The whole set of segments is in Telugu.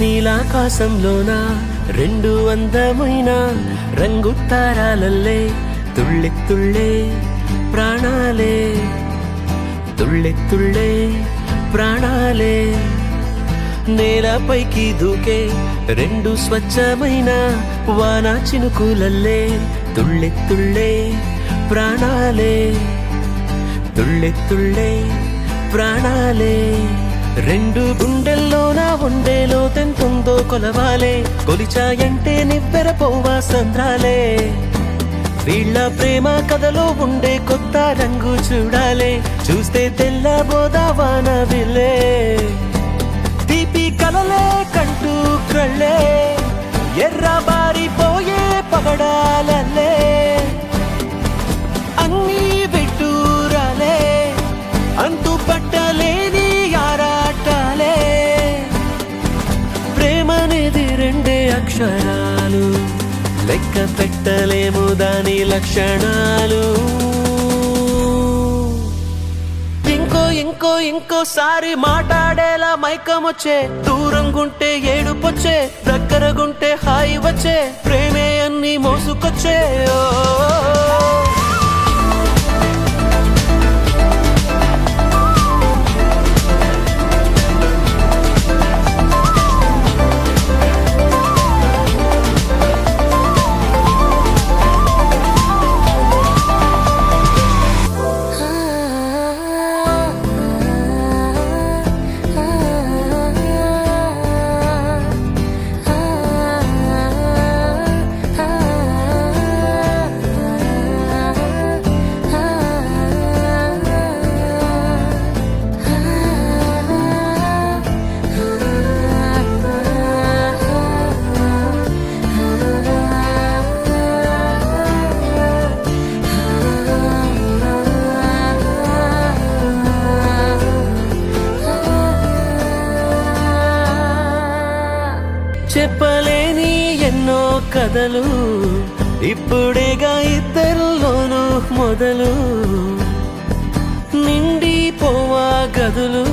నీలాకాశంలోన రెండు అందమైన రంగు తారాలల్లే తుళ్ళె తుళ్ళే ప్రాణాలే తుళ్ళె తుళ్ళే ప్రాణాలే నేలపైకి దూకే రెండు స్వచ్ఛమైన వాన చినుకులల్లే తుళ్ళె తుళ్ళే ప్రాణాలే తుళ్ళె తుళ్ళే ప్రాణాలే రెండు గుండెల్లోన ఉండేలో తెంతుందో కొలవాలే కొలిచాయంటే నివ్వెరపోవా సంద్రాలే వీళ్ళ ప్రేమ కథలో ఉండే కొత్త రంగు చూడాలే చూస్తే తెల్లబోదా వాన విల్లే తీపి కలలే కంటూ కళ్ళే ఎర్రబారిపోయే పగడాలల్లే అన్నీ వెట్టూరాలే అంతు పట్టలేని ఆరాటాలే ప్రేమనేది రెండే అక్షరాలు లెక్క పెట్టలేము దాని లక్షణాలు ఇంకోసారి మాట్లాడేలా మైకమొచ్చే దూరంగుంటే ఏడుపొచ్చే దగ్గరగుంటే హాయి వచ్చే ప్రేమే అన్ని మోసుకొచ్చే చెప్పలేని ఎన్నో కథలు ఇప్పుడేగా ఇద్దరిలోనూ మొదలు నిండిపోవా గదులు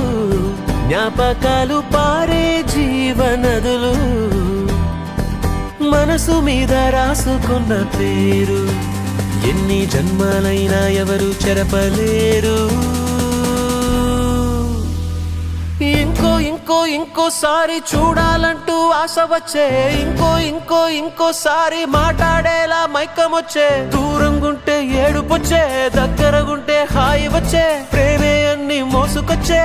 జ్ఞాపకాలు పారే జీవనదులు మనసు మీద రాసుకున్న పేరు ఎన్ని జన్మలైనా ఎవరు చెరపలేరు ఇంకోసారి చూడాలంటూ ఆశ వచ్చే ఇంకోసారి మాట్లాడేలా మైకమొచ్చే దూరంగుంటే ఏడుపొచ్చే దగ్గరగుంటే హాయి వచ్చే ప్రేమే అన్ని మోసుకొచ్చే